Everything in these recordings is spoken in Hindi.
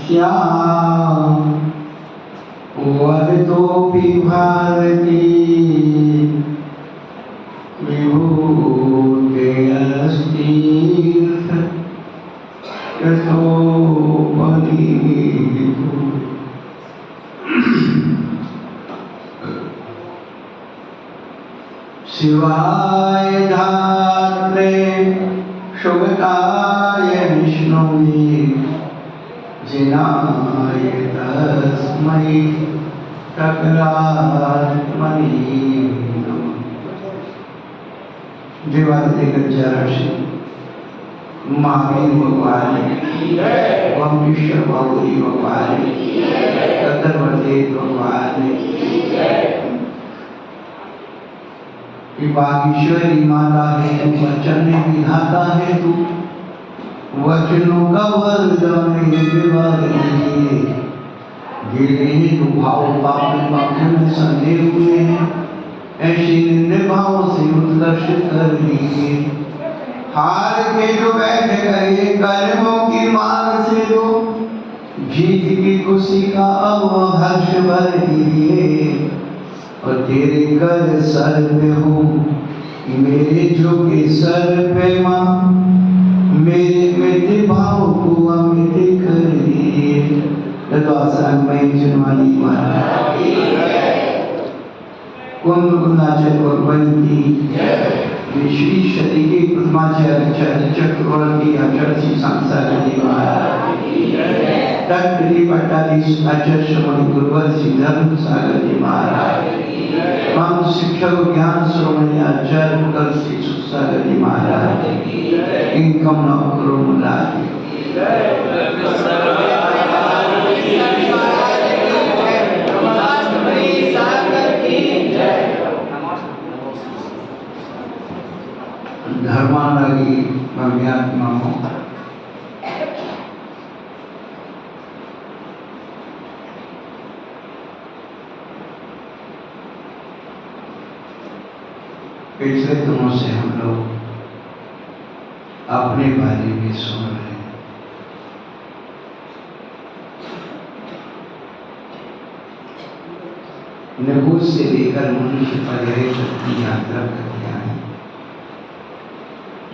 श्याम वरदोऽपि भारती विभूतेयस्तीर्थ यतोपरि शिवाय धात्रे शुभकाय विष्णुवे जिनाय तस्मै सकलात्मने नमः। देवादिदेव जराशि महावीर भगवान वंशीश्वर बाबूजी भगवान कदरवते भगवान बागेश्वरी माता है तू, वचन विधाता है तू, वचनों का वरदान गिरे तो भाव पाप में संदेह हुए हैं, ऐसे निभाव से उत्कर्षित कर दिए। हार के जो बैठ गए कर्मों की मार से दो, जीत की खुशी का अब हर्ष भर दिए। और तेरे कर सर पे हो मेरे जो के सर पे माँ, मेरे मित भाव को अमित कर दिए। में जनवाली माता कुंभ कुंदाचल भगवंती विश्वी शरी के प्रथमाचार्य चक्रवर्ती आचार्य सांसार तत्प्री पट्टाधीश आचार्य श्रमण गुरुवर श्री धर्म सागर जी महाराज, हम शिक्षक ज्ञान श्रोमणी आचार्य कर श्री सुसागर जी महाराज, इनकम न करो मुराद। धर्मानुरागी भव्यात्मा हो, पिछले दिनों से हम लोग अपने बारे में सुन रहे हैं। नहुस से लेकर मनुष्य पर्याय तक की यात्रा करके आए,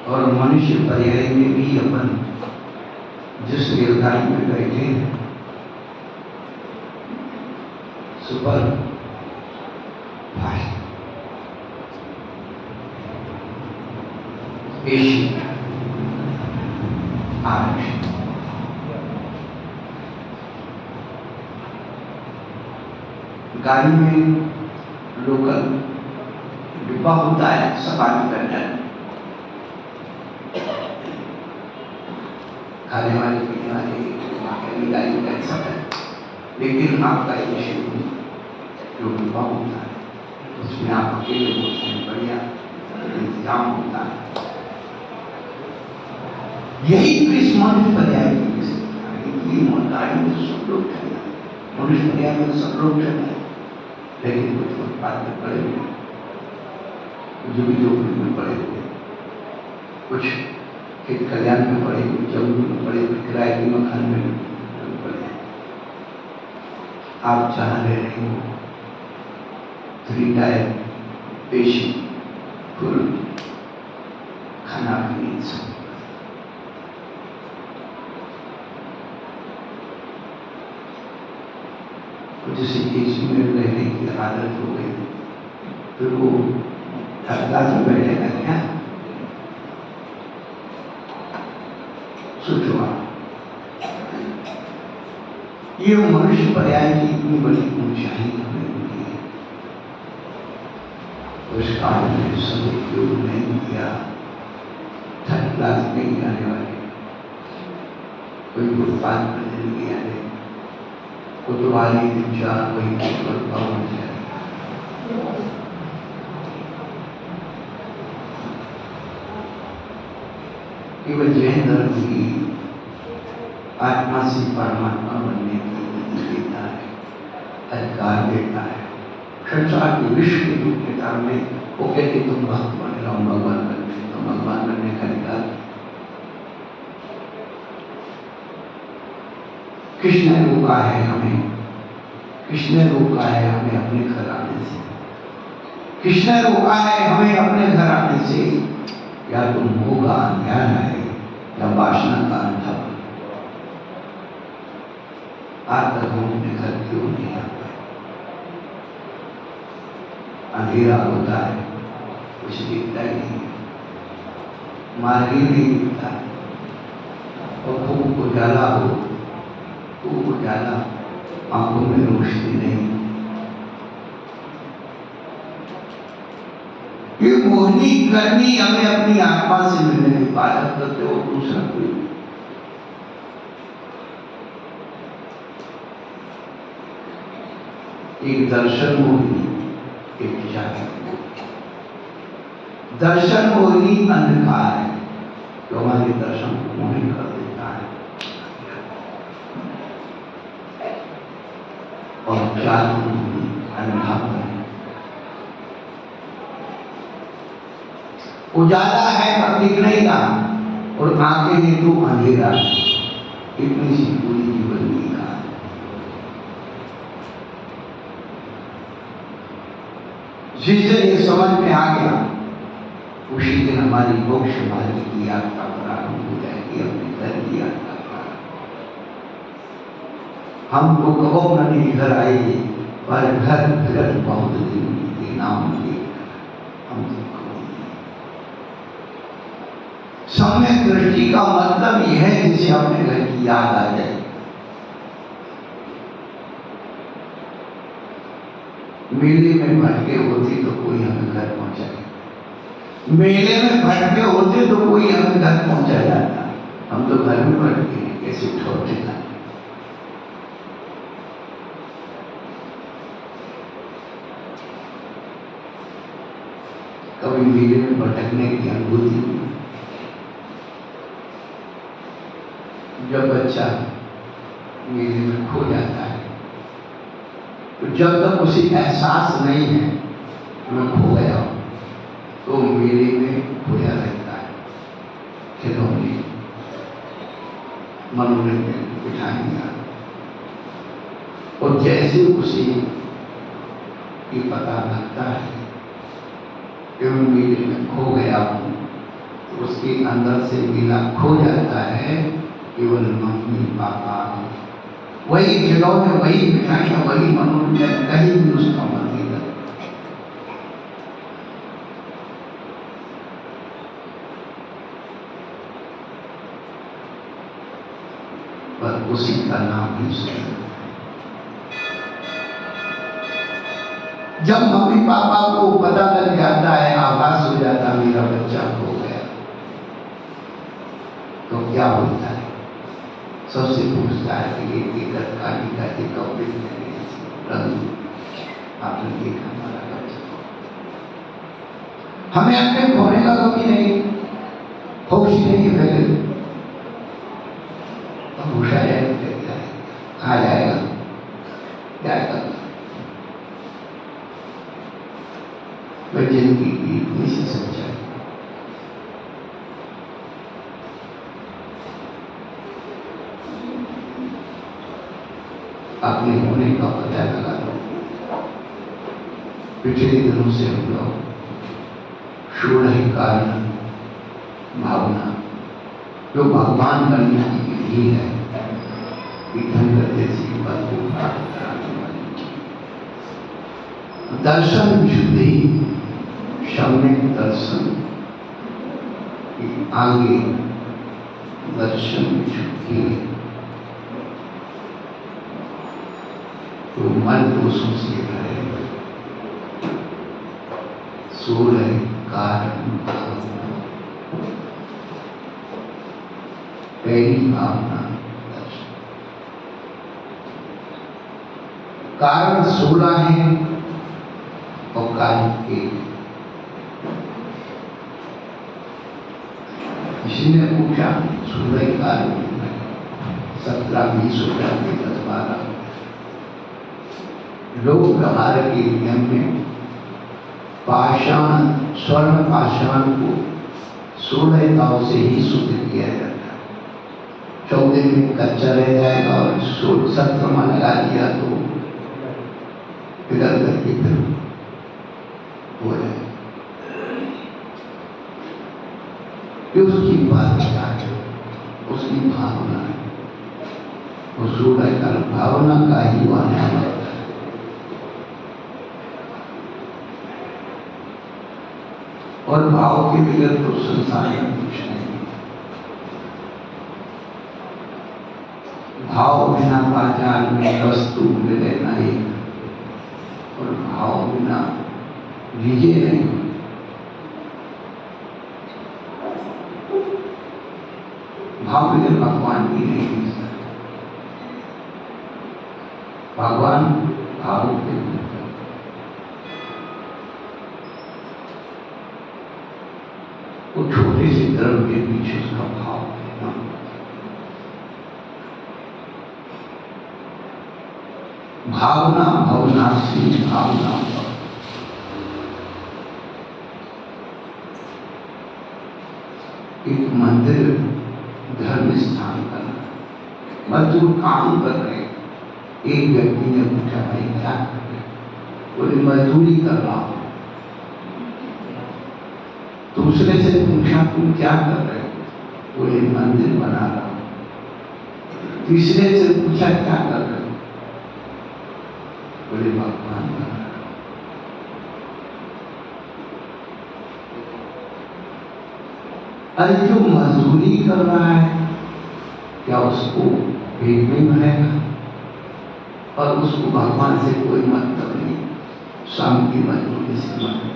और मनुष्य पर्याय में भी अपन जिस रेलगाड़ी में बैठे हैं, सुपर फास्ट आरक्षित गाड़ी में लोकल डिब्बा होता है, सफारी करना, खाने वाले पीने वाले गाड़ी का सब है, लेकिन आपका जो डिब्बा होता है उसमें आप अकेले होते हैं, बढ़िया इंतजाम होता है। यही तो इस मनुष्य पर्याय की गाड़ी में सब लोग चलना है, मनुष्य पर्याय में सब लोग चलना है, लेकिन कुछ फुटपाथ में पड़े हुए, जो भी झोपड़ी में पड़े हुए, कुछ खेत कल्याण में पड़े हुए, जंगल में पड़े हुए, किराए के मकान में पड़े। आप जहाँ रह रहे हो 3 टायर पेशी फुल खाना पीने सब, जैसे एसी में रहने की आदत हो गई, फिर वो थर्ड क्लास में बैठेगा क्या? सोचो आप, ये मनुष्य पर्याय की इतनी बड़ी ऊंचाई हमें मिली है, उस काल में सदुपयोग नहीं किया। थर्ड क्लास में ही आने वाले, कोई फुटपाथ पर जिंदगी आने, कोतवाली 3-4 महीने पर पहुंच जाए। केवल जैन धर्म ही आत्मा से परमात्मा बनने की गति देता है, अधिकार देता है। संसार के विश्व के रूप के कारण में वो कहते तुम भक्त बन रहा हूं, भगवान बनने, तो भगवान बनने का अधिकार किसने रोका है हमें? किसने रोका है हमें अपने घर आने से? किसने रोका है हमें अपने घर आने से? या तो मोह का अंधेरा है या वासना का अंधापन। आज तक हम अपने घर क्यों नहीं आ पाए? अंधेरा होता है, कुछ दिखता ही नहीं, मार्ग ही नहीं दिखता है। और खूब उजाला हो, खूब उजाला, आंखों में रोशनी नहीं। ये मोहनी करनी हमें अपनी आत्मा से मिलने की बात करते हो, दूसरा कोई। एक दर्शन मोहिनी, एक जागरण। दर्शन मोहिनी अंधकार है जो हमारे दर्शन को मोहित कर देता है, और जागरण अंधापन। उजाला है पर दिख नहीं रहा, और आंखें हैं तो अंधेरा। इतनी सी पूरी जीवन की कहानी। जिस दिन ये समझ में आ गया, उसी दिन हमारी मोक्ष मार्ग की यात्रा प्रारंभ हो जाएगी, अपने घर की यात्रा प्रारंभ। हम तो कबो नहीं घर आएंगे, पर घर फिर बहुत दिन के नाम के हम सम्यक दृष्टि का मतलब यह है जिसे अपने घर की याद आ जाए। मेले में भटके होते तो कोई हमें घर पहुंचाए, मेले में भटके होते तो कोई हमें घर पहुंचा जाता। हम तो घर में भटके हैं, कैसे छोड़ते ना। कभी मेले में भटकने की अनुभूति। जब बच्चा मेले में खो जाता है, तो जब तक उसे एहसास नहीं है मैं खो गया हूं, तो मेले में खोया रहता है। खिलौने, मनोरंजन, मिठाइयाँ, और जैसे उसे ये पता लगता है कि मैं मेले में खो गया हूँ, तो उसके अंदर से मेला खो जाता है। केवल मम्मी पापा, वही खिलौने, वही मिठाइयाँ, वही मनोरंजन, कहीं भी उसका मन नहीं लगता। पर उसी का नाम ही सुन। जब मम्मी पापा को पता लग जाता है, आभास हो जाता मेरा बच्चा खो गया, तो क्या होता है? सबसे पूछता है कि ये टिकट काली का ये कपड़े रंग आपने देखा हमारा बच्चा। हमें अपने खोने का कभी नहीं, होश नहीं है। पहले अब होश आ जाएगा, आ जाएगा, जाएगा। वह जिंदगी की इतनी सी सच्चाई। अपने होने का पता लगा लो। पिछले दिनों से हम लोग षोडश कारण भावना जो भगवान बनने की विधि है, जैसी पद को प्राप्त कराने वाली दर्शन विशुद्धि, सम्यक दर्शन के आगे दर्शन विशुद्धि। तो मन दोषों से भरे, सोलह कारण भावना। पहली भावना दर्शन। कारण 16 है और कार्य 1। किसी ने पूछा 16 कार्य 17, 20, 10, 12 लोग व्यवहार के नियम में पाषाण, स्वर्ण पाषाण को 16 दाव से ही शुद्ध किया जाता है। 14 दिन कच्चा रह जाएगा और 17वां लगा दिया तो इधर उधर की फिर हो जाएगा। ये उसकी बात है, उसकी भावना है। वो सूर्य का भावना का ही वाला है। और भाव के बगैर तो संसार में कुछ नहीं। भाव बिना बाजार में वस्तु मिले नहीं और भाव बिना विजय नहीं। भाव बिना भगवान भी नहीं मिल सकता। भगवान भाव के वो छोटे से धर्म के पीछे उसका भाव है। भावना भवनाशी भावना एक मंदिर धर्म स्थान करना, मजदूर काम कर रहे। एक व्यक्ति ने पूछा भाई क्या कर रहे? बोले मजदूरी कर रहा हूं। दूसरे से पूछा तुम क्या कर रहे? बोले मंदिर बना रहा हूं। तीसरे से पूछा क्या कर रहे? बोले भगवान बना रहा हूं। अरे जो मजदूरी कर रहा है क्या उसको पेट में भरेगा? और उसको भगवान से कोई मतलब नहीं, शाम की मजदूरी से मतलब।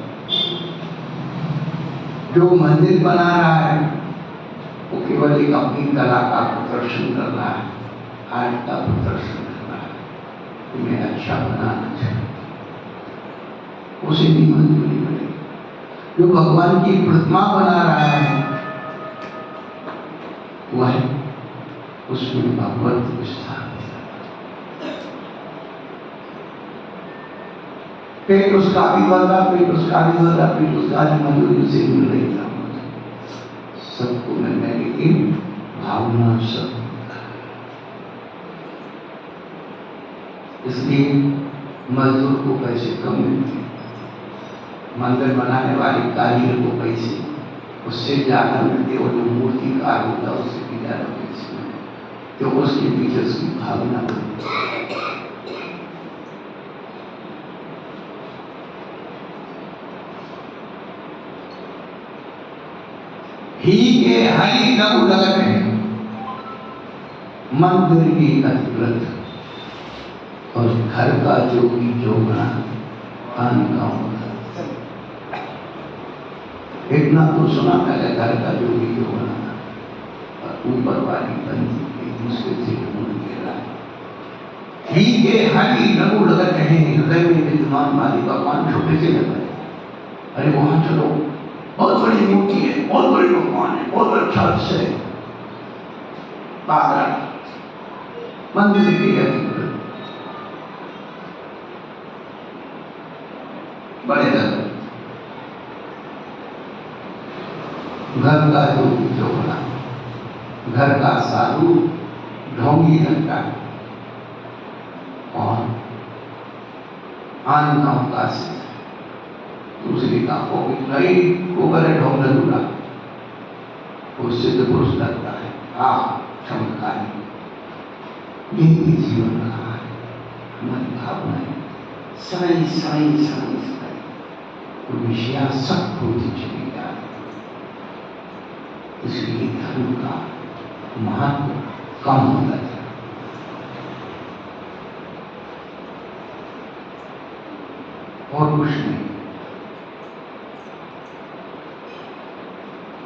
जो मंदिर बना रहा है वो केवल एक अपनी कला का प्रदर्शन कर रहा है, आर्ट का प्रदर्शन कर रहा है, तुम्हें अच्छा बनाना चाहिए, उसे भी मंजूरी मिलेगी। जो भगवान की प्रतिमा बना रहा है वह उसमें भगवत विस्तार, पेट उसका भी भर रहा, पेट उसका भी भर रहा, पेट उसका भी मंजूरी से मिल रही था। सबको मिलने की भावना सब, इसलिए मजदूर को पैसे कम मिलते, मंदिर बनाने वाले कारीगर को पैसे उससे ज्यादा मिलते और जो मूर्तिकार होता है उससे भी ज्यादा पैसे मिलते, तो उसके पीछे उसकी भावना बनती। ही के हरि लघु लगत है मंदिर की अधिकृत और घर का जोगी जोगना आन का होता। इतना तो सुना पहले घर का जोगी जोगना और ऊपर वाली बंदी मुश्किल से ढूंढ के रहा। ही के हरि लघु लगत है, हृदय में विद्यमान वाली भगवान छोटे से लग रहे। अरे वहां चलो, बहुत बड़ी मूर्ति है, बहुत बड़ी भगवान है, बहुत अच्छा से मंदिर की अधिकृत बड़े घर का जो बना, घर का साधु ढोंगी लगता है और आन गांव का से दूसरी का नहीं वो करे ढोंग दूरा उससे तो पुरुष लगता है। चमत्कारी यही जीवन रहा है। हमारी भावनाएं साई साई साई साई तो विषया सब होती चली जा रही। इसलिए धर्म का महत्व कम होता है। और कुछ नहीं।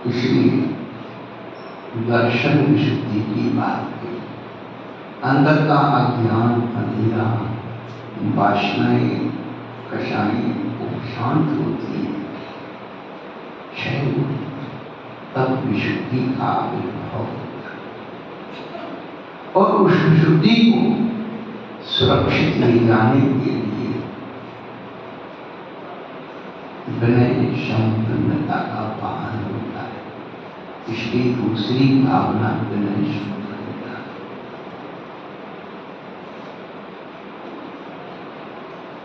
इसलिए दर्शन विशुद्धि की बात की, अंदर का अज्ञान अंधेरा वासनाएं कषाएं वो शांत होती है, क्षय होती, तब विशुद्धि का आविर्भाव होता है। और उस विशुद्धि को सुरक्षित ले जाने के लिए विनय संपन्नता का वाहन होता है। इसलिए दूसरी भावना विनय संपन्नता।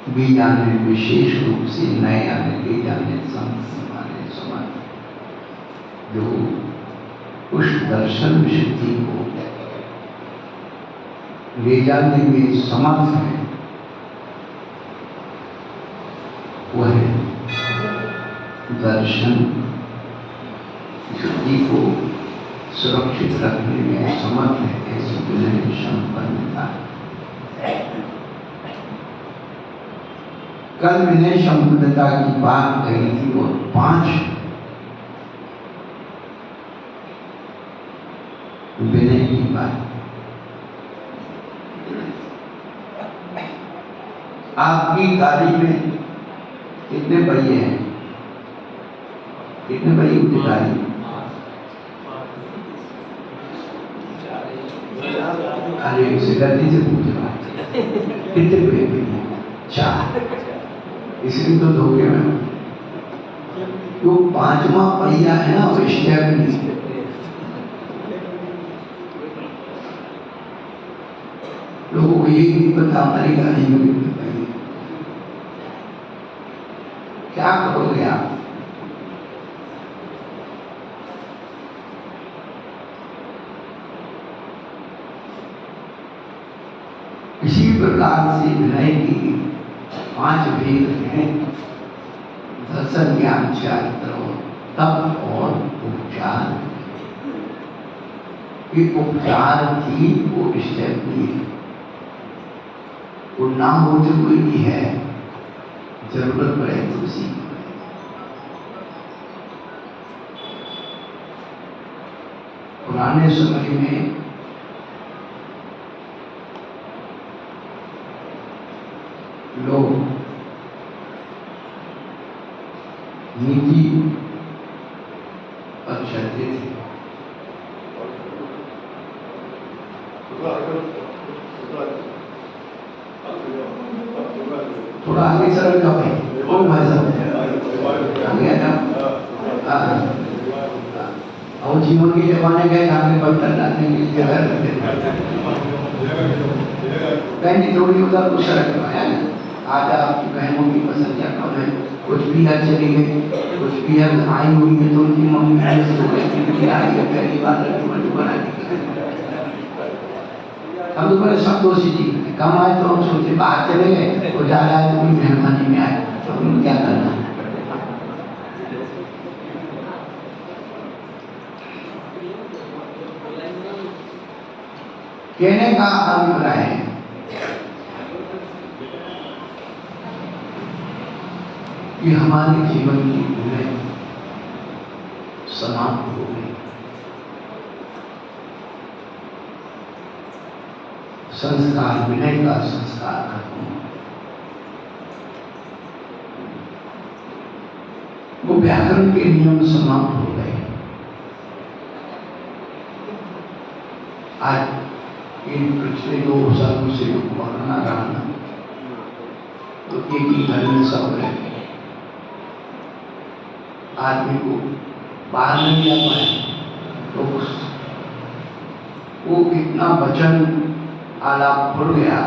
भी जाने विशेष रूप से नए आने ले जाने संत हमारे समर्थ, जो उस दर्शन सिद्धि को ले जाने में समर्थ है, वह दर्शन सिद्धि को सुरक्षित रखने में समर्थ है। ऐसी विनय संपन्नता। कल विनय संपन्नता की बात कही थी और 5 विनय की बात। आपकी गाड़ी में कितने पहिए हैं? कितने पहिए की गाड़ी? अरे उसे गलती से पूछ रहा कितने पहिए? 4। इसलिए तो धोखे में वो 5वां पहिया है ना, वो स्टेप नहीं। लोगों को यही नहीं पता हमारी गाड़ी में कितने पहिए। क्या करोगे आप? इसी प्रकार से विनय की 5 भेद हैं। दर्शन, ज्ञान, चारित्र, तप और उपचार। ये उपचार थी वो स्टेप नहीं है, वो ना होते कोई भी है, जरूरत पड़े तो सीख। पुराने समय में लोग नीति पर चलते थे। थोड़ा आगे चल जाओ भाई, कौन भाई साहब आगे आ जाओ। और जीवन के जमाने गए आगे बर्तन डालने की जगह बहन थोड़ी उधर कुछ सड़क है। आज आपकी बहनों की पसंद क्या कम है? कुछ भी हर चली गई, कुछ भी हर आई हुई है तो उनकी मम्मी आई है पहली बार बना दी। हम तो बड़े संतोषी जी कम आए तो हम सोचे बाहर चले गए, वो जा रहा है तो कोई मेहरबानी में आए तो हम क्या करना। कहने का अभिप्राय है कि हमारे जीवन की भूलें समाप्त हो गई। संस्कार, विनय का संस्कार खत्म हो। वो व्याकरण के नियम समाप्त हो गए। आज इन पिछले 2 सालों से कोरोना रहा तो एक ही घर में सब रहते, आदमी को बाहर नहीं आ पाए तो वो इतना वचन आलाप भूल गया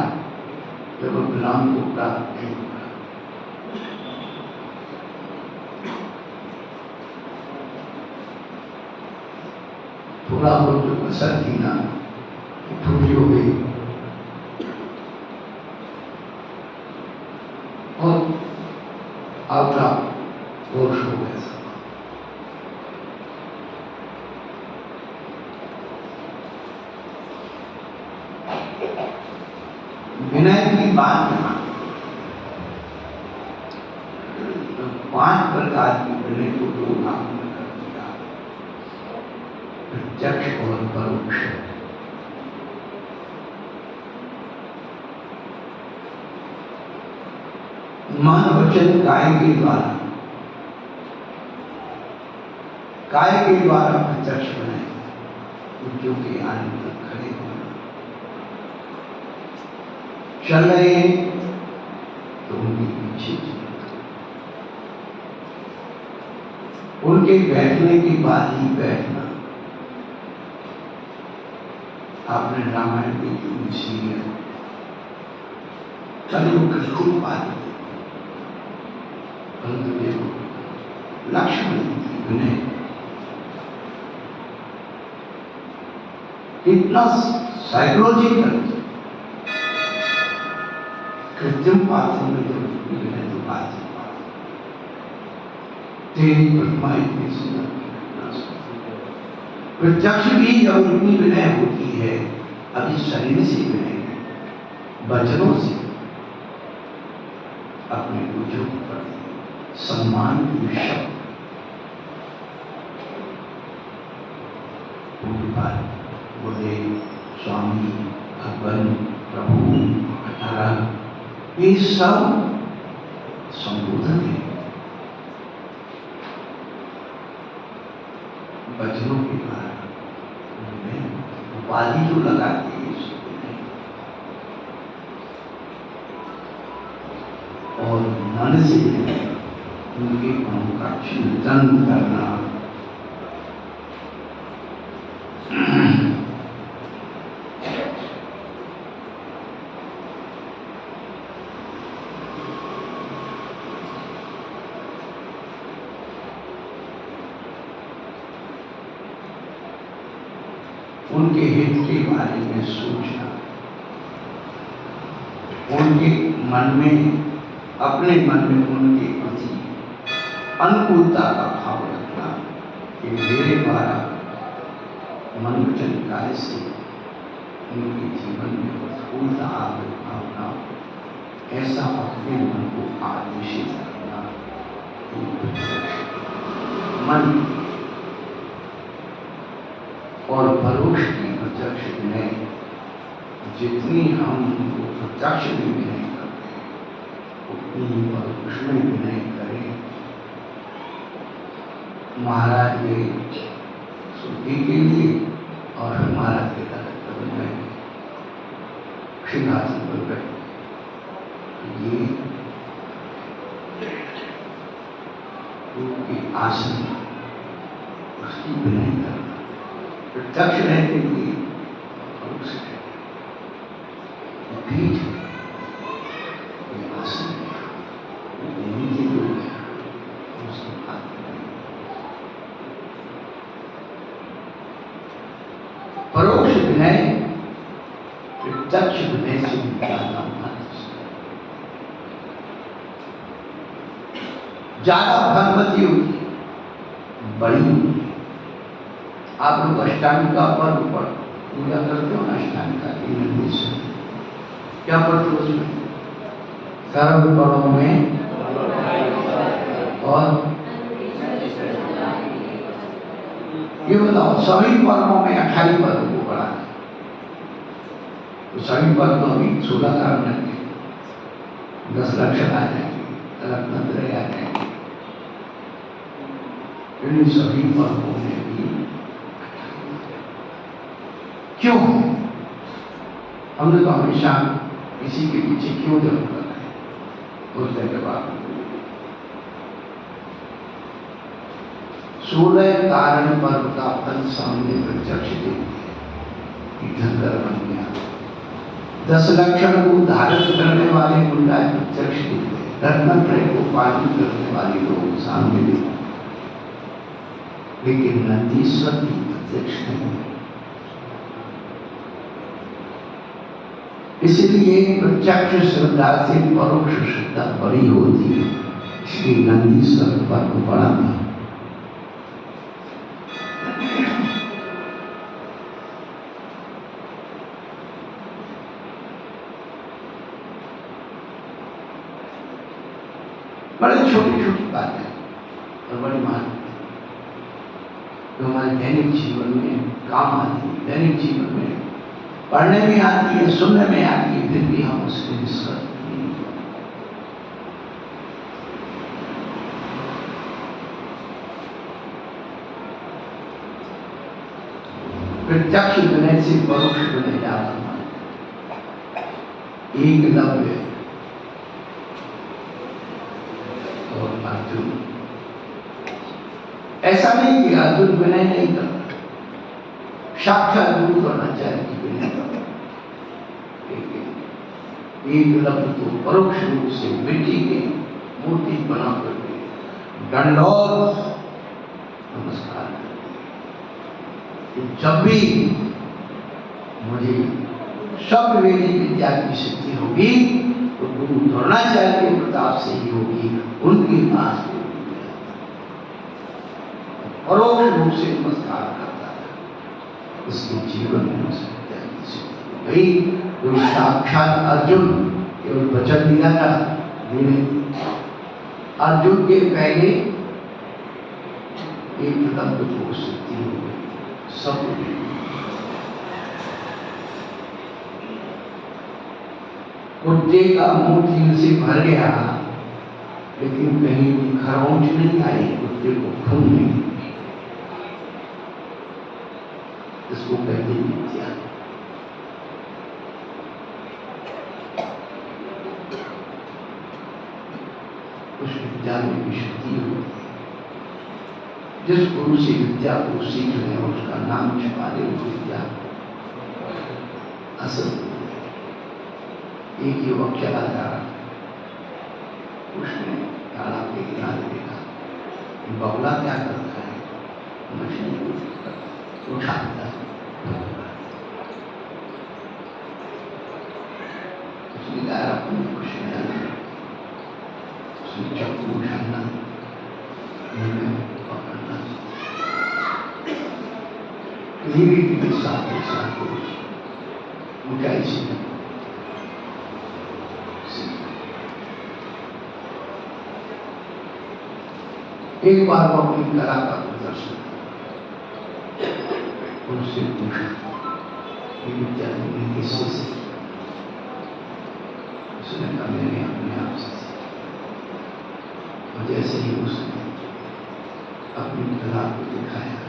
जब विराम को प्राप्त नहीं हुआ। थोड़ा बहुत जो कसर थी ना थोड़ी हो गई और आउट ऑफ होश हो गया। विनय की बात यहाँ 5 प्रकार की विनय को 2 भागों में कर दिया, प्रत्यक्ष और परोक्ष। मन, वचन, काय के द्वारा प्रत्यक्ष बनाए, जो के आने तक खड़े होना। चल रहे तो उनके पीछे उनके बैठने के बाद ही बैठना। आपने रामायण की सीरियल कल वो कृष्ण बात परंतु देखो लक्ष्मण की विनय कितना साइकोलॉजिकल कृत्रिम पात्र में जो विनय तो बात तेरी प्रतिमा इतनी सुंदर प्रत्यक्ष भी जब इतनी विनय होती है, अभी शरीर से विनय है, वचनों से अपने बुजुर्ग पर सम्मान की शब्द बोले स्वामी भगवान प्रभु अठारा, ये सब संबोधन है वचनों के द्वारा। उपाधि जो लगाते हैं और मन से उनके गुणों का चिंतन करना, उनके हित के बारे में सोचना, उनके मन में, अपने मन में उनके प्रति अनुकूलता का भाव रखना कि मेरे द्वारा मनोवचन कार्य से उनके जीवन में उत्फुल्लता भावना, ऐसा अपने मन को आदेशित करना। मन और परोक्ष की प्रत्यक्ष विनय, जितनी हम उनको प्रत्यक्ष में विनय करते हैं उतनी परोक्ष में विनय करें। महाराज के श्रुति के लिए और हमारा के कर्तव्य में सिंहासन पर बैठे ये उनकी आसन उसकी विनय करना, प्रत्यक्ष रहने के लिए परोक्ष बीच आसन नीचे जो है उसके हाथ में परोक्ष विनय प्रत्यक्ष विनय से ज्यादा फलवती होगी, बड़ी होगी। आप लोग अष्टांग का पर्व पर पूजा करते हो ना, अष्टांग का निर्देश क्या पढ़ते हो उसमें? सर्व पर्वों में और ये बताओ सभी पर्वों में 28 पर्व को पढ़ा है, तो सभी पर्व तो अभी 16 कारण रहेंगे, 10 लक्षण आ जाएंगे, रत्नत्रय आ जाएंगे। इन सभी पर्वों में भी क्यों? हमने तो हमेशा इसी के पीछे क्यों जरूर करना है उसके जवाब 16 कारण पर्व का फल सामने प्रत्यक्ष धनकर बन गया। 10 लक्षण को धारण करने वाले मुंडा प्रत्यक्ष रत्नत्रय को पालन करने वाले लोग सामने दिखे, लेकिन नंदीश्वर की प्रत्यक्ष नहीं। इसलिए प्रत्यक्ष श्रद्धा से परोक्ष श्रद्धा बड़ी होती है, इसलिए नंदीश्वर पर्व बड़ा था। बड़े छोटी छोटी बातें और बड़ी मान जो हमारे दैनिक जीवन में काम आती है, दैनिक जीवन में पढ़ने में आती है, सुनने में आती है, फिर भी हम उसके निष्कर्ष नहीं करते। प्रत्यक्ष विनय से परोक्ष विनय जाता एकलव्य और अर्जुन। ऐसा नहीं कि अर्जुन विनय नहीं करता, साक्षात गुरु द्रोणाचार्य की विनय करता, लेकिन एकलव्य तो परोक्ष रूप से मिट्टी की मूर्ति बना करके दंडौत नमस्कार। जब भी मुझे शब्द वेदी विद्या की सिद्धि होगी तो गुरु द्रोणाचार्य के प्रताप से ही होगी, उनके पास परोक्ष रूप से नमस्कार करता था। उसके जीवन में उस विद्या की सिद्धि हो गई। गुरु साक्षात अर्जुन केवल वचन दिया था, अर्जुन के पहले एक कदम को सिद्धि हो गई। सब कुत्ते का मुंह तिल से भर गया, लेकिन कहीं खरोंच नहीं आई, कुत्ते को खून नहीं। इसको कहते विद्या। उस विद्या में विशुद्धि होती है। जिस गुरु से विद्या को सीख रहे हैं उसका नाम छुपा दे विद्या असल। एक युवक चला जा रहा, उसने तालाब के किनारे देखा, बगुला क्या करता है, मछली को उठाता है। उसने कहा अपनी खुशी जाना, उसने चक्कू उठाना, पकड़ना, धीरे धीरे साथ ऊंचाई से एक बार वो अपनी कला का प्रदर्शन उनसे पूछा विद्या किससे सीखी? उसने कहा मैंने अपने आप से सीखी। और जैसे ही उसने अपनी कला को दिखाया,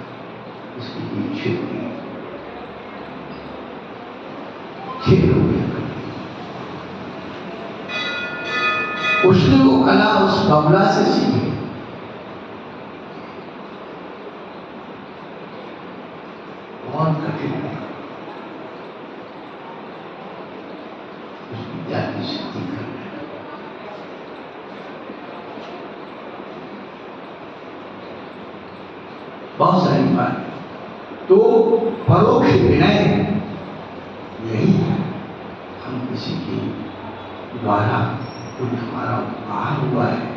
उसकी ये छिपी खेल हो गया। उसने वो कला उस बगुला से सीखी। बहुत कठिन है उस विद्या की सिद्धि करना। बहुत सारी बात तो परोक्ष विनय यही है। हम किसी के द्वारा कुछ हमारा उपकार हुआ है,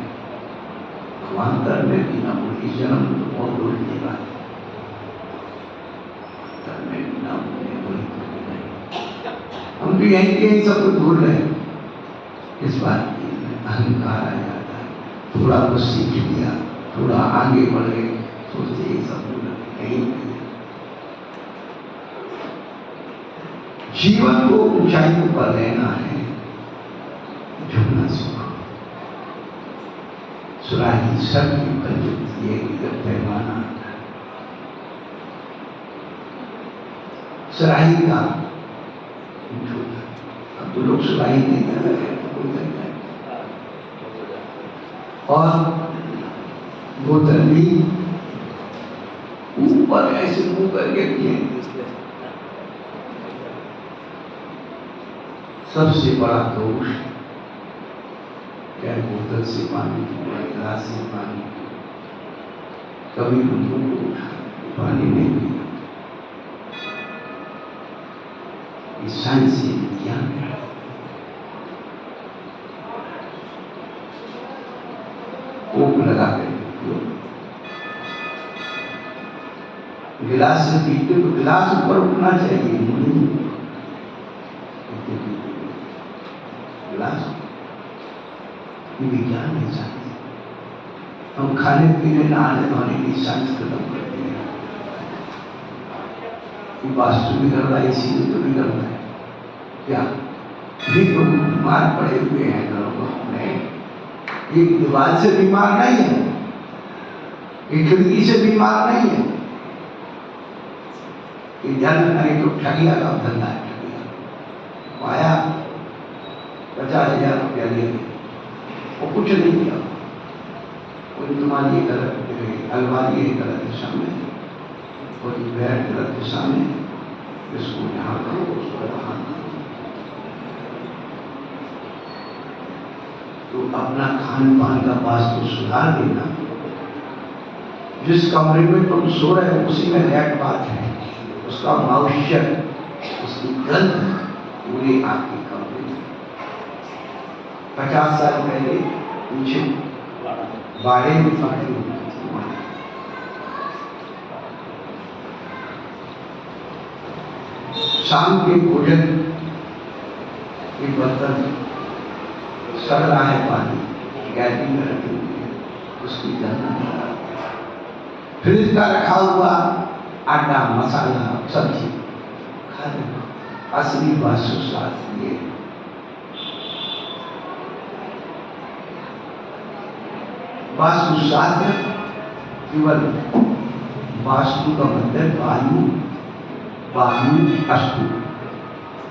भगवान कर में भी ना बोली, जन्म तो बहुत दूर की बात है, कर में भी ना बोले वही हम तो यहीं के ही सब भूल रहे। इस बात की अहंकार आ जाता है, थोड़ा कुछ सीख लिया, थोड़ा आगे बढ़ गए, सोचते ही सब भूल नहीं। जीवन को ऊंचाइयों पर लेना है, झुकना सीखो। सुराही सब की प्रयुक्ति है कि जब पैमाना सुराही का अब तो लोग सुराही नहीं कर रहे तो कोई करता है। और बोतल भी ऊपर ऐसे मुंह करके पिए। सबसे बड़ा दोष क्या बोतल से पानी पीना, गिलास से पानी, कभी उनको पानी नहीं पीना। साइंस विज्ञान कोक लगा कर गिलास से पीते तो गिलास ऊपर उठना चाहिए, गिलास विज्ञान नहीं चाहते। हम खाने पीने नहाने धोने की साइंस खत्म करते हैं। वास्तु बिगड़ रहा है, इसीलिए तो बिगड़ रहा है। क्या भी लोग बीमार पड़े हुए हैं घरों में, एक दीवार से बीमार नहीं है, एक खिड़की से बीमार नहीं है, ध्यान नहीं तो ठगिया का धंधा है। ठगिया आया 50,000 रुपया ले वो कुछ नहीं किया, कोई तुम्हारी गलत अलमारी है गलत दिशा में, कोई बैठ गलत दिशा में, इसको यहाँ करो उसको वहां करो। तो अपना खान पान का वास्तु सुधार देना, जिस कमरे में तुम सो रहे हो उसी में लेट बात है, उसका मॉइस्चर, उसकी गंध पूरे आपके कमरे में। 50 साल पहले पीछे बाड़े में पकड़ी हुई शाम के भोजन के बर्तन सड़ रहा है, पानी गैलरी में रखी हुई है, उसकी गंध। फ्रिज का रखा हुआ आटा, मसाला, सब्जी खा लेना, असली वास्तुशास्त्र ये। वास्तुशास्त्र केवल वास्तु का मतलब वायु, वायु अस्तु,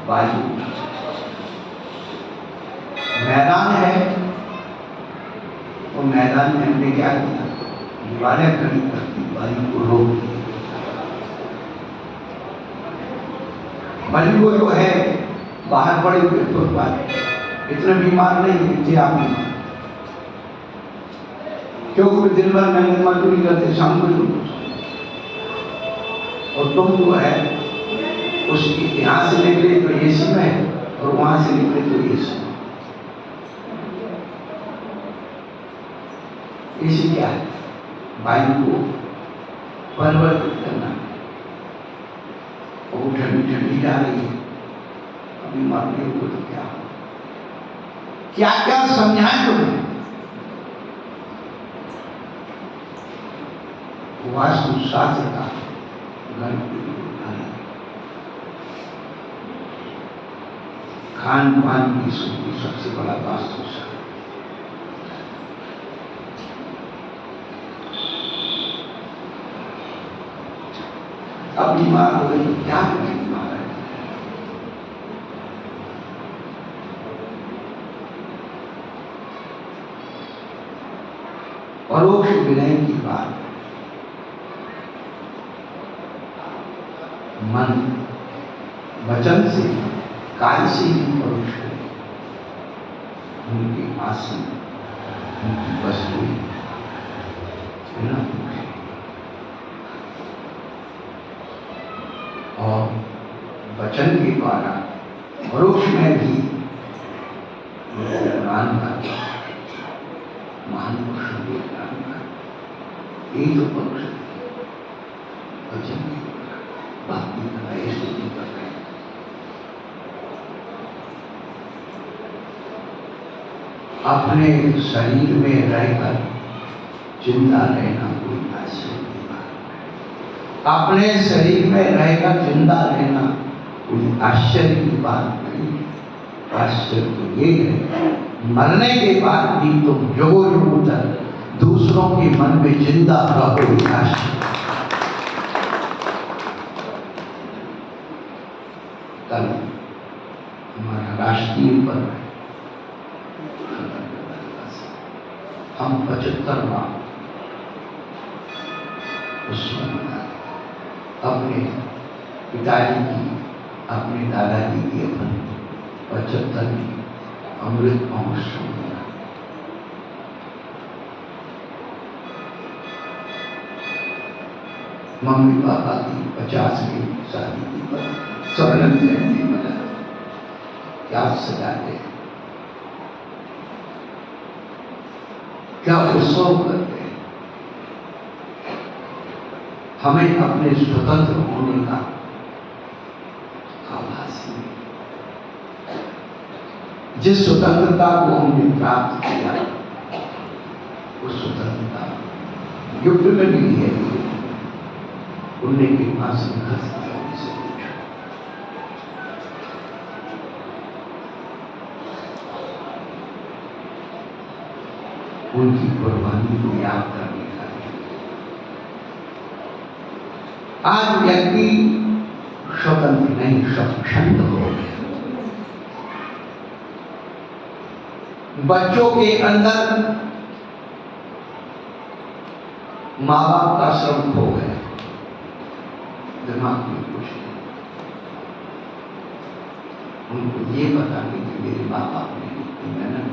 वायु मैदान है। वो मैदान में हमने क्या किया, दीवारें खड़ी करती, वायु को रोक दिया। वायु को जो है बाहर पड़े हुए फुटपाथ, इतने बीमार नहीं है, आप बीमार क्योंकि दिन भर मेहनत मजदूरी करते, शाम को और तुम जो है उसकी यहाँ से निकले तो एसी में और वहां से निकले तो एसी में। एसी क्या है, वायु को परिवर्तित करना, और ठंडी ठंडी जा रही है, अभी मरने को तो क्या क्या समझाएं तुम्हें। वास्तुशास्त्र का खान पान की सबसे बड़ा वास्तुशास्त्र। अब बीमार हो गई, क्या करें, बीमार है। परोक्ष विनय की बात, मन वचन से, कार्य से ही परोक्ष करें। उनके आसन, उनकी वस्तुएं और वचन के द्वारा परोक्ष में भी प्रदान करता, महान पुरुषों को प्रदान करता। यही तो परोक्ष वचन के द्वारा भक्ति कर रहे, स्तुति कर रहे। अपने शरीर में रहकर जिंदा रहना कोई आश्चर्य की बात नहीं। अपने शरीर में रहकर जिंदा रहना कोई आश्चर्य की बात नहीं। आश्चर्य तो ये है, मरने के बाद भी तुम जुगों जुगों तक दूसरों के मन में जिंदा रहो। आश्चर्य। कल हमारा राष्ट्रीय पर्व है, हम 75वां उसमें अपने पिताजी की, अपने दादाजी की अपन 75वीं अमृत महोत्सव मना। मम्मी पापा की 50वीं शादी की स्वर्ण जयंती मना। क्या सजाते, क्या उत्सव करते हैं। हमें अपने स्वतंत्र होने का आभास है। जिस स्वतंत्रता को हमने प्राप्त किया, उस स्वतंत्रता गिफ्ट में मिली है। उनने के पास संघर्ष किया, उनसे पूछा। उनकी कुर्बानी को याद करने का। आज व्यक्ति स्वतंत्र नहीं, स्वच्छंद हो गया। बच्चों के अंदर माँ बाप का श्रम खो गया, दिमाग में कुछ नहीं। उनको ये पता नहीं कि मेरे माँ बाप ने इतनी मेहनत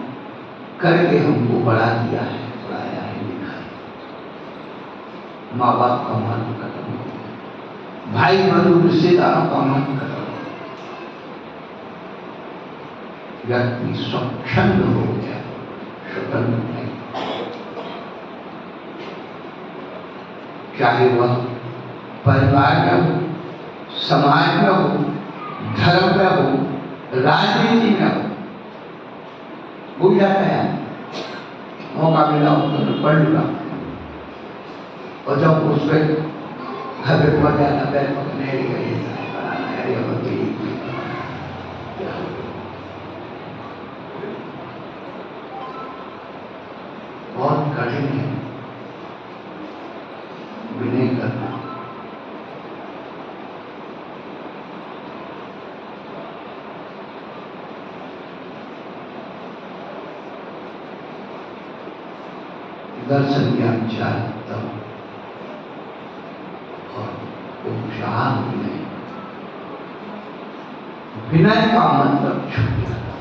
करके हमको बड़ा किया है, पढ़ाया है, लिखा है। माँ बाप का महत्व खत्म हो गया, भाई बंधु रिश्तेदारों का महत्व खत्म हो गया, व्यक्ति स्वच्छंद हो गया, स्वतंत्र नहीं। चाहे वह परिवार में हो, समाज में हो, धर्म में हो, राजनीति में हो, भूल जाता है। मौका मिला हो तो पढ़ लूंगा, और जब उस पर घर पे पहुंच जाता पैर पकड़ने बहुत कठिन है विनय करना। दर्शन ज्ञान चाहता और उपचार विनय, विनय का मतलब छूट जाता।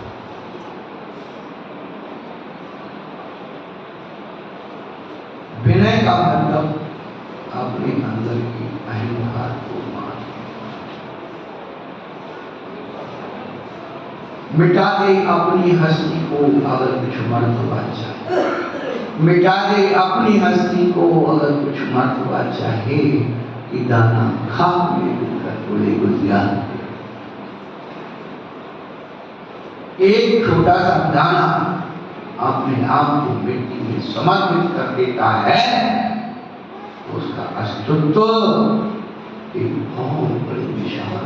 विनय का मतलब अपने अंदर की अहंकार को मान मिटा दे, अपनी हस्ती को अगर कुछ मर्तबा चाहे, मिटा दे अपनी हस्ती को अगर कुछ मर्तबा चाहे, कि दाना खाक में डूबकर बोले गुलजार। एक छोटा सा दाना अपने आप को मिट्टी में समर्पित कर देता है, उसका अस्तित्व एक बहुत बड़ी विशाल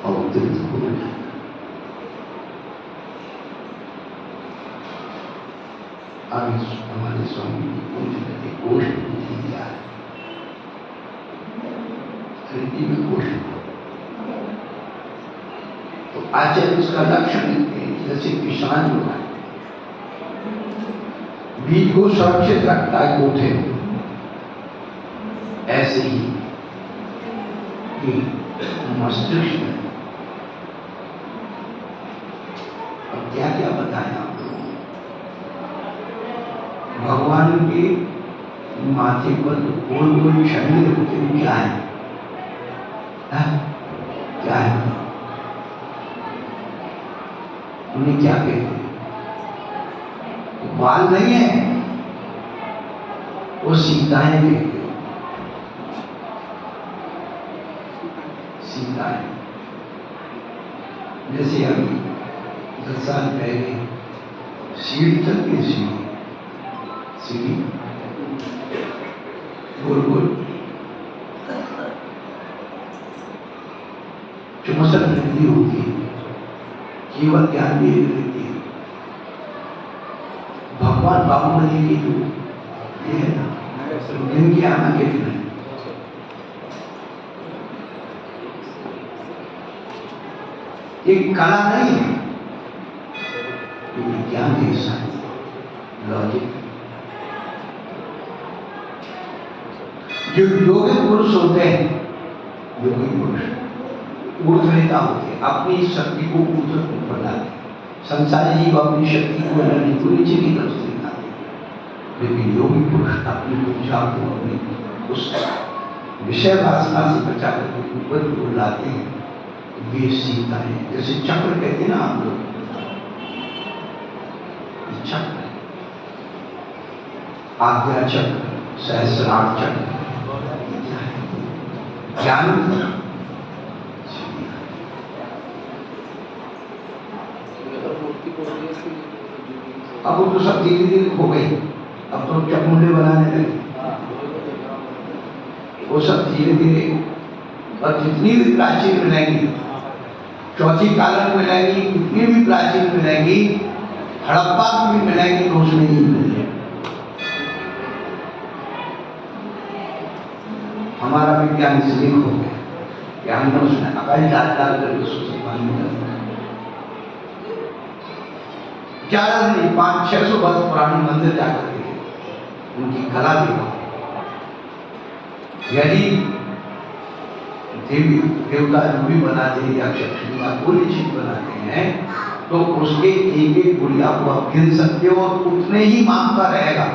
अवतरित हो जाए। अब हमारे स्वामी जी पूछ रहे थे कोश बुद्धि क्या है? रीति में कोश, तो आचार्य उसका लक्षण देते हैं, जैसे किसान जो है बीज को सुरक्षित रखता है कोठे में, ऐसे ही कि मस्तिष्क में अब क्या क्या बताएं आप लोगों को, भगवान के माथे पर जो गोल गोल छल्ले होते हैं क्या है? क्या है? उन्हें क्या कहते हैं? बाल नहीं है, वो सीताएं कहते हैं। सीताएं जैसे अभी 10 साल पहले सीढ़ी तक की सीढ़ी गोल गोल चुमसक वृद्धि होती है, केवल ज्ञान भी रहती है। भगवान बाबूमती की जो ये है ना, जिनकी आना के लिए एक कला नहीं है, ये विज्ञान के साथ लॉजिक। जो योगिक पुरुष होते हैं, योगिक पुरुष ऊर्ध्वनेता होते हैं, अपनी शक्ति को ऊर्ध्व ऊपर लाते हैं। संसारी जीव अपनी शक्ति को एनर्जी को नीचे की तरफ से निकालते हैं, लेकिन योगी पुरुष अपनी ऊर्जा को अपनी उस विषय वासना से बचाकर के ऊपर की ओर लाते हैं। ये सीता है, जैसे चक्र कहते हैं ना आप लोग, चक्र, आज्ञा चक्र, सहस्रार चक्र, ज्ञान। अब वो तो सब धीरे धीरे खो गई, अब तो चमुंडे बनाने लगे, वो सब धीरे धीरे। और जितनी भी प्राचीन मिलेंगी, चौथी कालन मिलेंगी, जितनी भी प्राचीन मिलेंगी, हड़प्पा की भी मिलेंगी, तो उसमें नहीं मिलेगी। हमारा विज्ञान इसलिए खो गया कि हमने उसमें अकाल डाल कर उसको पानी डाल, 500-600 वर्ष पुरानी मंदिर जाकर के उनकी कला देखो। यदि देवी देवता जो भी बनाते हैं या शक्ति का कोई चीज बनाते हैं, तो उसके एक एक गुड़िया को आप गिन सकते हो और उतने ही मांगता रहेगा।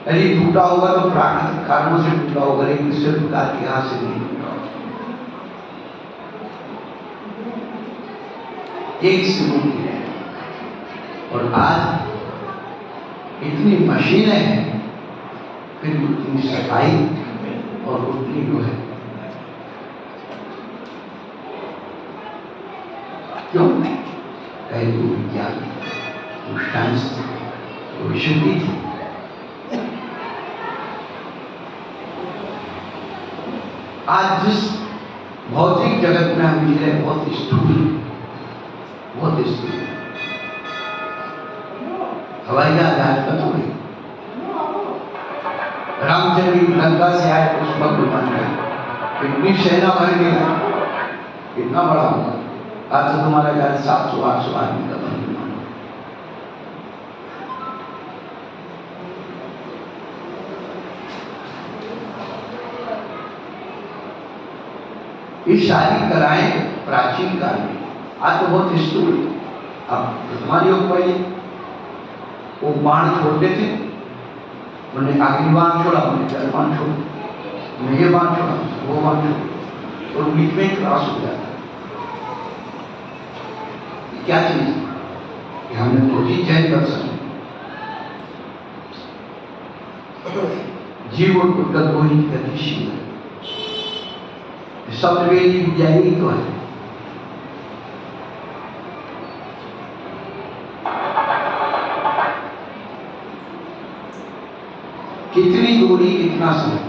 यदि टूटा होगा तो प्राकृतिक कारणों से टूटा होगा, लेकिन किसी प्रकार के यहाँ से नहीं टूटा होगा। एक से मुक्ति है। और आज इतनी मशीनें हैं, फिर उतनी सफाई और उतनी जो है, क्यों? पहले वो विज्ञान, वो साइंस, वो विशुद्धि थी। आज जिस भौतिक जगत में हम जी रहे हैं, बहुत स्थूल, बहुत स्थूल। हवाई जहाज का तो नहीं, रामचंद्र की लंका से आए पुष्पक विमान में इतनी सेना भर गया, इतना बड़ा होगा। आज तो तुम्हारा घर 700-800 आदमी का बन विमान। ये सारी कलाएं प्राचीन काल में, आज तो बहुत स्थूल। अब वर्तमान योग पर वो बाण छोड़ते थे, उन्होंने आखिरी बाण छोड़ा, उन्होंने जल बाण छोड़ा, उन्होंने ये बाण छोड़ा, वो बाण छोड़ा, और बीच में क्रॉस हो जाता। क्या चीज कि हमने कोई चीज चयन कर सकते, जीव और कुदरत को ही गतिशील है। सप्तवेदी विद्या ही तो है। कितनी दूरी, कितना समय,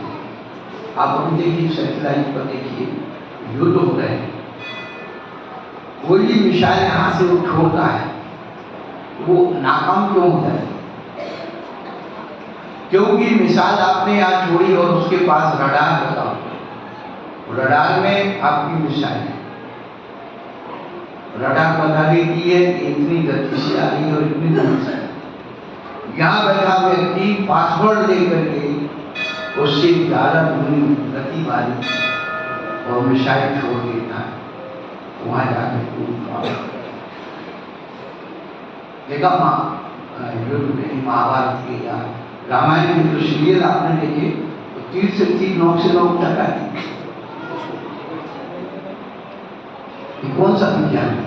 आप अभी देखिए सैटेलाइट पर देखिए, युद्ध हो रहे हैं, कोई भी मिसाइल यहां से वो छोड़ता है, वो नाकाम क्यों होता है? क्योंकि मिसाइल आपने यहाँ छोड़ी और उसके पास रडार लगा, रडार में आपकी मिसाइल है, रडार बता देती है कि इतनी गति से आ रही और इतनी दूर से। यहाँ बैठा व्यक्ति पासवर्ड लेकर के उससे ज्यादा दूरी गति वाली और मिसाइल छोड़ देता है, वहां जाकर देखा महाभारत के या रामायण के जो सीरियल आपने देखे, तो तीर से तीर, नोक से नोक टका है। कौन सा विज्ञान है?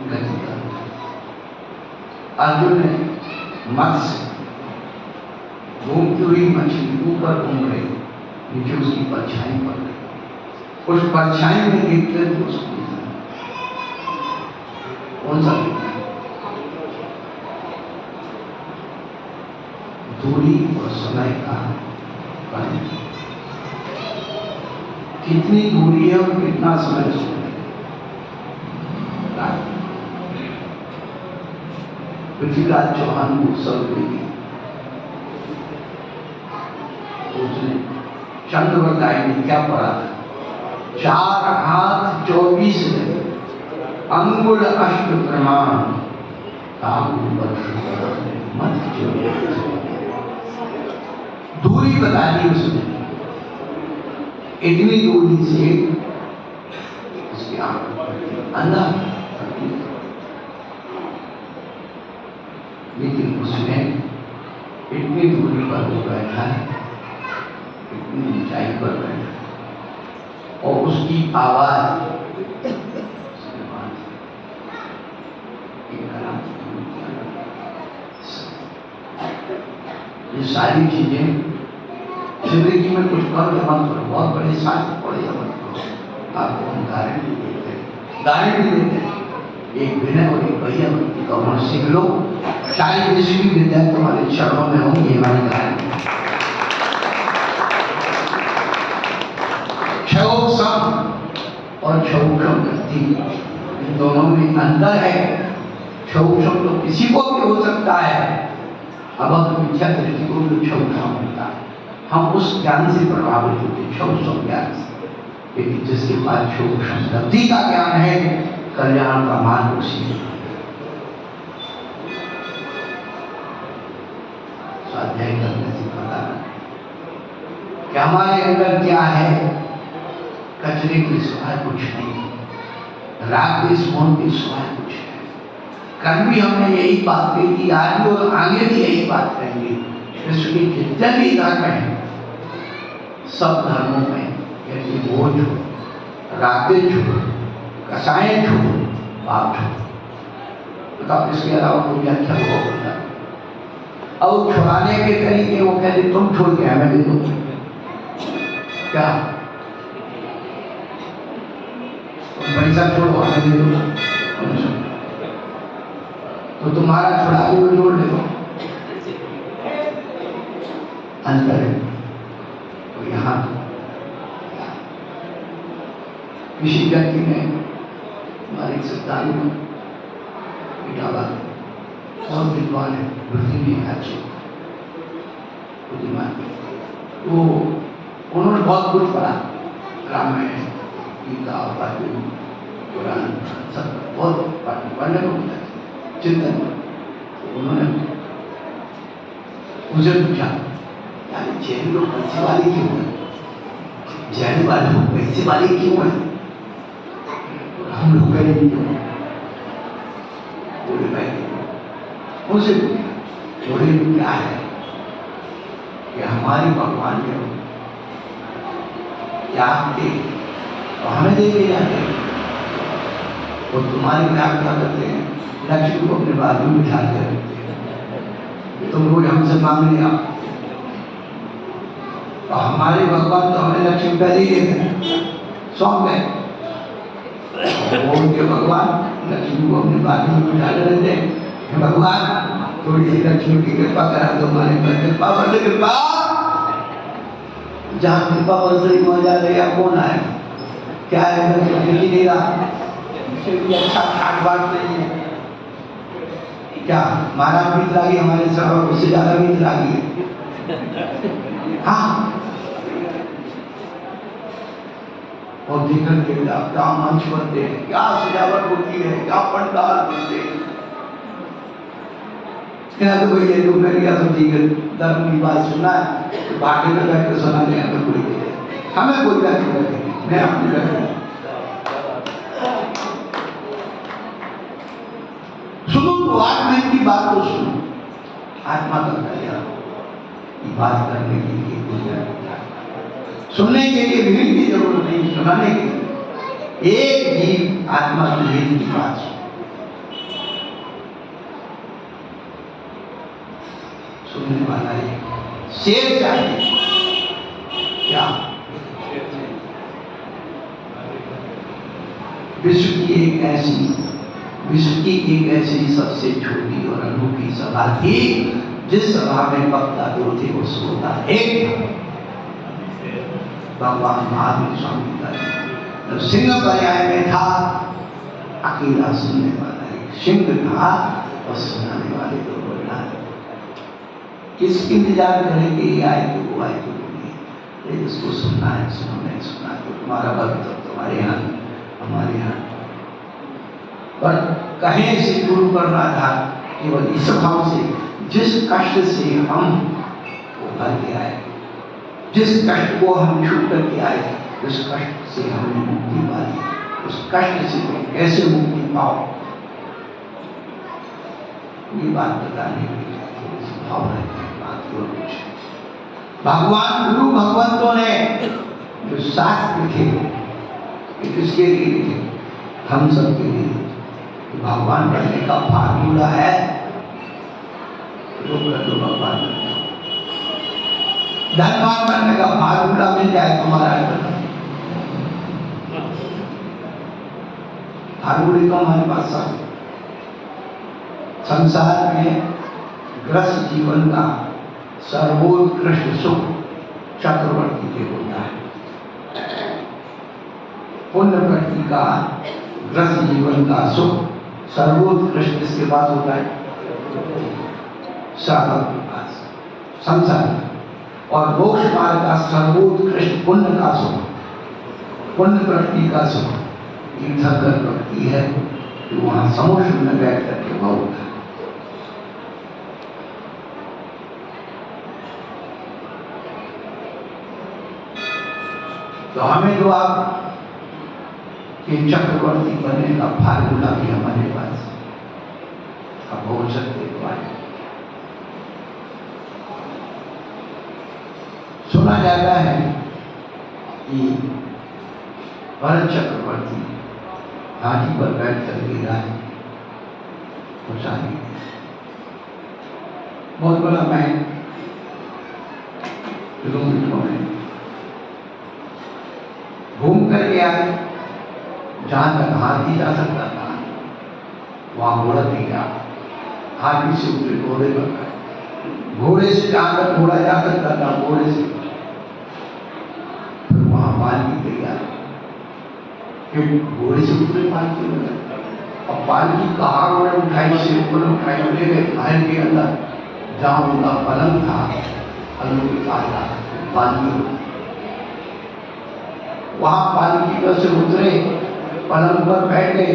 गति का। अर्जुन ने मत्स्य घूमती हुई मछली ऊपर घूम रही, नीचे उसकी परछाई पड़ रही, उस परछाई में देखकर उसको कौन सा विज्ञान? दूरी और समय का फर्क, कितनी दूरी है और कितना समय है। पृथ्वीराज चौहान को उत्सव देगी, उसने चंद्रवताई ने क्या पढ़ा था? 4 हाथ 24 अंगुल अष्ट प्रमाण दूरी बता दी उसने। इतनी दूरी से उसकी आंख अंधा, लेकिन उसने इतनी दूरी पर वो बैठा है, इतनी ऊंचाई पर बैठा, और उसकी आवाज ये सारी चीजें जिंदगी में कुछ कर मत करो, बहुत बड़े शास्त्र पढ़े मत करो, आपको हम गारंटी देते हैं, गारंटी देते हैं। एक विनय और एक बढ़िया भक्ति का गुण सीख लो, सारी विश्व विद्या तुम्हारे चरणों में होंगी, हमारी गारंटी। क्षौक्षम और क्षौक्षम गति, इन दोनों में अंतर है। क्षौक्षम तो किसी को भी हो सकता है, अब मिथ्या दृष्टि को भी क्षौक्षम होता है। हम उस ज्ञान से प्रभावित होते हैं, क्षौक्षम ज्ञान से। लेकिन जिसके पास क्षौक्षम गति का ज्ञान है, कल्याण का मार्ग उसी में। स्वाध्याय करने से पता कि हमारे अंदर क्या है। कचरे के सिवाय कुछ नहीं, राग के स्मोन के सिवाय कुछ है, कल भी हमने यही बात कही थी, आज भी और आगे भी यही बात कहेंगे। विश्व के जितने भी धर्म हैं, सब धर्मों में यदि बोझ हो, रातें हो, कसाएं हो, पाप हो, बताओ इसके अलावा कोई अच्छा हो होता। और छुड़ाने के तरीके वो कहते तुम छोड़ के हमें दे दो, क्या पैसा छोड़ो हमें दे दो, तो तुम्हारा छुड़ा के वो जोड़ ले दो। अंतर है। तो यहाँ किसी व्यक्ति ने हमारी श्रद्धालु डाला और विद्वान है, बुद्धि भी अच्छी बुद्धिमान, तो उन्होंने बहुत कुछ पढ़ा, रामायण, गीता, पुराण, सब बहुत पढ़ने को मिला, चिंतन। तो उन्होंने मुझे पूछा, यार जैन लोग पैसे वाले क्यों हैं? जैन वाले लोग पैसे वाले क्यों हैं? हम लोग गरीब क्यों हैं? बोले भाई मुझे बोले क्या है कि हमारी भगवान ने क्या दे और हमें दे के जाते हैं, और तुम्हारे क्या क्या करते हैं, लक्ष्मी को अपने बाजू में बिठा कर रखते हैं, तुम रोज हमसे मांगने आओ। और हमारे भगवान तो हमें लक्ष्मी पहले ही देते सौंप गए, वो उनके भगवान लक्ष्मी को अपने बाजू में बिठा कर रहते हैं। भगवान थोड़ी सी लक्ष्मी की कृपा करा दो, हमारे पर कृपा बरसे, कृपा जहाँ कृपा बरसे मजा रहे, कौन आए क्या है, लक्ष्मी नहीं रहा, अच्छा ठाट बाट नहीं है, क्या महाराज भी लागी हमारे सर्व उससे ज्यादा भी लागी है। हाँ, और देखकर के क्या मंच बनते हैं, क्या सजावट होती है, क्या पंडाल बनते हैं। तो भैया जो मेरी तो ठीक है, धर्म की बात सुनना है तो बाकी में बैठ कर सुना दें, हमें कोई दे, हमें कोई बैठ कर, मैं अपनी बैठ सुनो तो आत्मा की बात तो सुनो, आत्मा का कल्याण की बात करने के लिए कोई सुनने के लिए भीड़ की जरूरत नहीं, सुनाने के लिए एक जीव आत्मा की हित की बात सुनने वाला है। शेर चाहिए क्या? विश्व की एक ऐसी सबसे छोटी और अनूठी सभा थी, जिस सभा में वक्ता दो थे, वो श्रोता एक। भगवान महावीर स्वामी का जब सिंह पर्याय में था, अकेला सुनने वाला एक सिंह था और सुनाने वाले दो बोलना। किसकी इंतजार करेंगे, ये आए तो वो आए तो नहीं, जिसको सुनना है सुनो, नहीं सुना तो तुम्हारा भक्त तुम्हारे यहाँ हमारे यहाँ। पर कहीं से शुरू करना था केवल इस भाव से, जिस कष्ट से हम उभर के आए, जिस कष्ट को हम छूट करके आए, उस कष्ट से हमने मुक्ति पाई, उस कष्ट से तुम कैसे मुक्ति पाओ, ये बात बताने के लिए भाव है। बात को कुछ भगवान गुरु भगवंतों ने जो शास्त्र लिखे, किसके लिए लिखे? हम सब के लिए। भगवान बनने का फार्मूला है, तो भगवान धनवान बनने का फार्मूला मिल जाए तुम्हारा, फार्मूले का हमारे पास सब। संसार में ग्रस्त जीवन का सर्वोत्कृष्ट सुख चक्रवर्ती के होता है। पुण्य व्यक्ति का ग्रस्त जीवन का सुख सर्वोत्कृष्ट किसके पास होता है? साधक के पास, संसार। और मोक्ष मार्ग का सर्वोत्कृष्ट पुण्य का सुख, पुण्य प्रगति का सुख तीर्थंकर भक्ति है, जो वहां समुद्र में बैठ करके बहुत है। तो हमें जो आप के चक्रवर्ती बनने का फार्मूला भी हमारे पास, अब हो सकते सुना जाता है कि भरत चक्रवर्ती हाथी पर बैठ कर गिरा है, बहुत बड़ा बैंक किलोमीटरों में घूम कर गया, जहां तक हाथी जा सकता था वहां घोड़ा नहीं गया, हाथी से उतरे घोड़े पर गए, घोड़े से जहां तक घोड़ा जा सकता था घोड़े से, फिर वहां पालकी तैयार, फिर घोड़े से उतरे पालकी में गए, और पालकी कहां उन्होंने उठाई से ऊपर उठाई ले गए महल के अंदर, जहां उनका पलंग था पलंग के पास पालकी, वहां पालकी पर से उतरे, पलंग पर बैठे,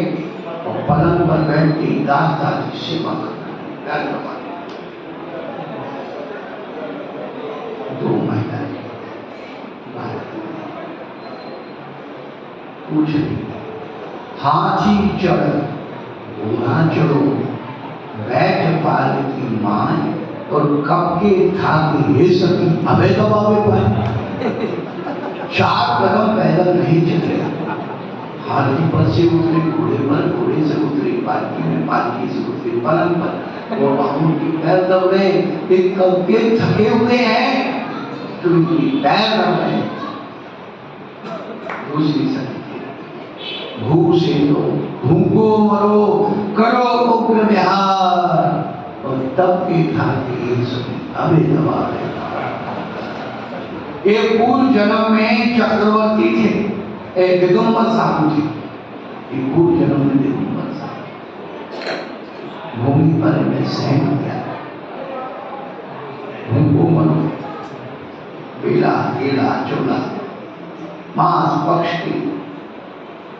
और पलंग पर बैठ के दास दास की सेवा करना, 2 महीना कुछ नहीं, हाथी चढ़ घोड़ा चढ़ो, बैठ पालकी मान, और कब के था कि ये सभी अभय दबावे पाए, 4 कदम पैदल नहीं चले, हाथी पर से उतरे घोड़े पर, घोड़े से उतरे पालकी में, पालकी से उतरे पलंग पर, और वहां की पैर दब रहे, एक कब के थके हुए हैं तो इनकी पैर दब रहे। दूसरी सदी भू से लो, भूखो मरो, करो उग्र विहार, और तब के था कि अभी दबा रहे। एक पूर्व जन्म में चक्रवर्ती थे, दिगंबर साधु थे, एक पूर्व जन्म में दिगंबर साधु, भूमि पर में सहम गया, भूखो मरो, बेला केला चोला मांस पक्ष के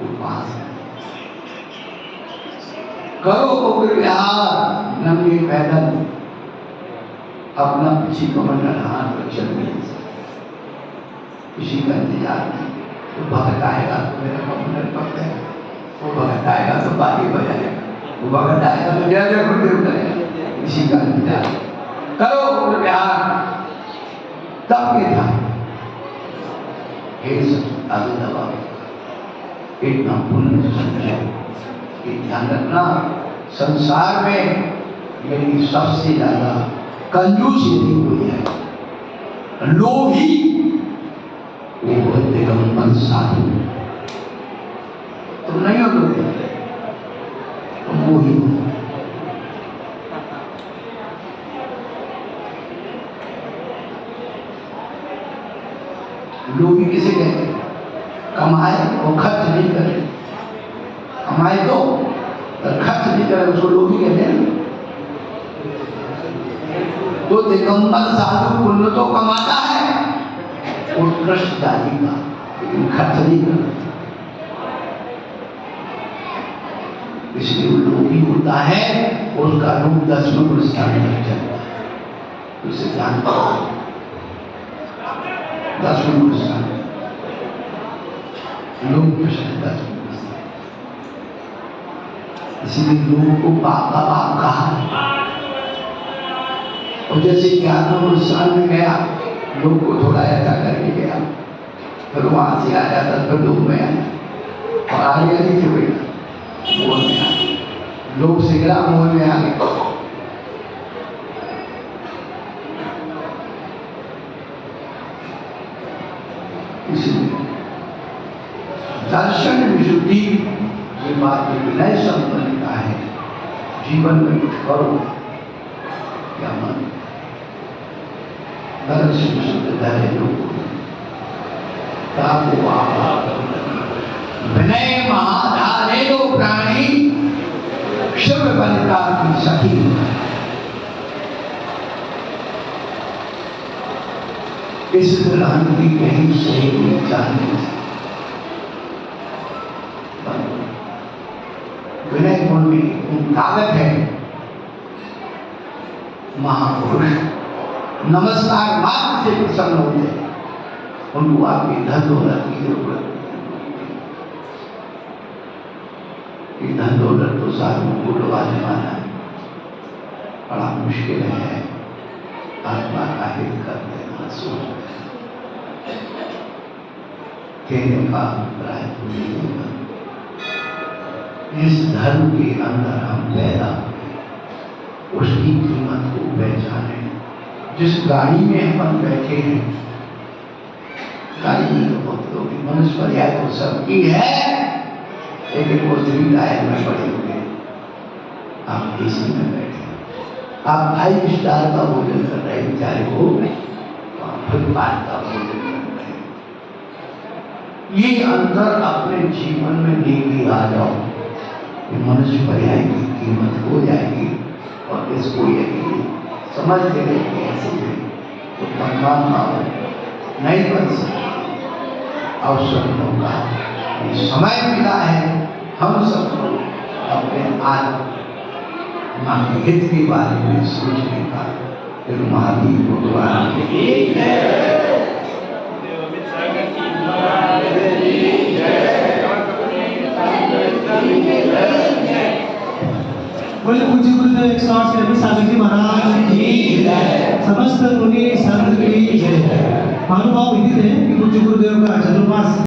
उपवास, करो उग्र विहार, नंगे पैदल, अपना किसी कमंडल हाथ पर चल नहीं, किसी का इंतजार नहीं, वो भगत आएगा तो मेरा कमंडल पक जाएगा, वो भगत आएगा तो बाजी बजाएगा, वो भगत आएगा तो जय जय गुरुदेव करेगा, किसी का इंतजार, करो उग्र विहार। तब ये था आगे दबा इतना पुण्य संचय, ध्यान रखना, संसार में मेरी सबसे ज्यादा कंजूस यदि कोई है, लोभी, वो दिगंबर साधु, तुम नहीं हो लोभी, तुम मोही हो। लोभी किसे कहते हैं? कमाए और खर्च नहीं करे, कमाए तो खर्च नहीं करे, उसको लोभी कहते हैं। तो दिगंबर साधु पुण्य तो कमाता है उत्कृष्ट जाति का, लेकिन खर्च नहीं करता, इसलिए वो लोभी होता है, उसका रूप 10वें गुरु स्थान पर चलता है, उसे जानता है 10वें गुरु स्थान लोग प्रश्न, इसीलिए लोगों को बाप का बाप कहा। और जैसे 11वें गुरु स्थान में गया, लोग को थोड़ा ऐसा करके गया, फिर वहां से आया था, फिर लोग में आया, और आगे नहीं थे बेटा, मोह में आया, लोग से गिरा, मोह में आ गए। इसलिए दर्शन विशुद्धि ये बात विनय संपन्न का है, जीवन में कुछ करो, क्या मन दर्शन विशुद्ध धैर्य लोग विनय महाधारे दो प्राणी, शिव बलिका की सखी, इस दुल्हन की कहीं से जाने, विनय गुण की ताकत है, महापुरुष नमस्कार मात्र से प्रसन्न होते हैं, उनको आपकी धन दौलत की जरूरत नहीं, धन दौलत तो साधु को लुभाने वाला है, बड़ा मुश्किल है आत्मा का हित कर देना सोच कहने का अभिप्राय भूलिएगा। इस धर्म के अंदर हम पैदा हुए उसकी कीमत को पहचाने। जिस गाड़ी में हम बैठे हैं, गाड़ी में तो बहुत लोग मनुष्य पर्याय तो सबकी है, लेकिन वो 3 टायर में पड़े हुए। आप एसी में बैठे, आप 5 स्टार का भोजन कर रहे बेचारे को फुटपाथ का भोजन कर रहे। ये अंतर अपने जीवन में लेके आ जाओ, मनुष्य पर्याय की कीमत हो जाएगी। और इसको यदि समझते रहते हैं तो परमात्मा नहीं बन सकता। अवसर होगा, ये समय मिला है हम सबको अपने आत्मा के हित के बारे में सोचने का। फिर महावीर भगवान बोले पूज्य गुरुदेव 108 श्री रवि सागर जी महाराज की जय, समस्त मुनि संत की जय। महानुभाव विदित है कि पूज्य गुरुदेव का चतुर्मास